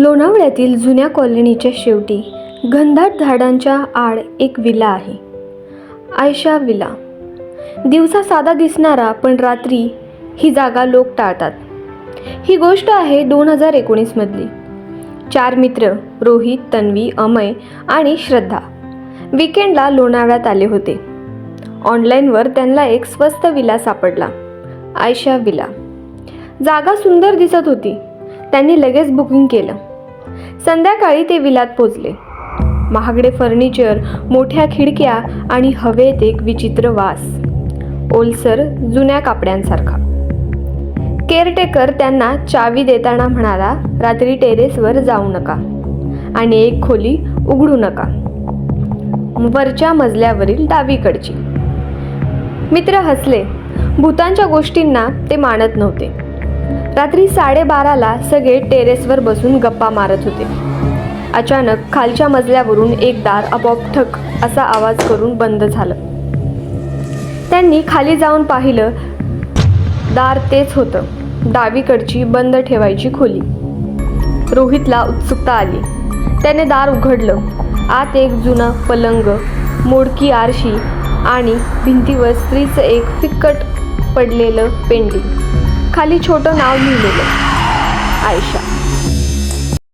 लोणावळ्यातील जुन्या कॉलनीच्या शेवटी घनदाट झाडांच्या आड एक विला आहे. आयशा विला. दिवसा साधा दिसणारा, पण रात्री ही जागा लोक टाळतात. ही गोष्ट आहे 2019 मधली. 4 मित्र रोहित, तन्वी, अमय आणि श्रद्धा वीकेंडला लोणावळ्यात आले होते. ऑनलाईनवर त्यांना एक स्वस्त विला सापडला, आयशा विला. जागा सुंदर दिसत होती. त्यांनी लगेच बुकिंग केलं. संध्याकाळी ते विलात पोचले. महागडे फर्निचर, मोठ्या खिडक्या आणि हवेत एक विचित्र वास, ओलसर जुन्या कापड्यांसारखा. केअरटेकर त्यांना चावी देताना म्हणाला, रात्री टेरेसवर जाऊ नका आणि एक खोली उघडू नका, वरच्या मजल्यावरील डावीकडची. मित्र हसले. भूतांच्या गोष्टींना ते मानत नव्हते. रात्री 12:30ला सगळे टेरेसवर बसून गप्पा मारत होते. अचानक खालच्या मजल्यावरून एक दार आपोआप ठक असा आवाज करून बंद झालं. त्यांनी खाली जाऊन पाहिलं. दार तेच होतं, डावीकडची बंद ठेवायची खोली. रोहितला उत्सुकता आली. त्याने दार उघडलं. आत एक जुना पलंग, मोडकी आरशी आणि भिंतीवर स्त्रीचं एक फिक्कट पडलेलं पेंटिंग. खाली छोटं नाव लिहिलेलं, आयशा.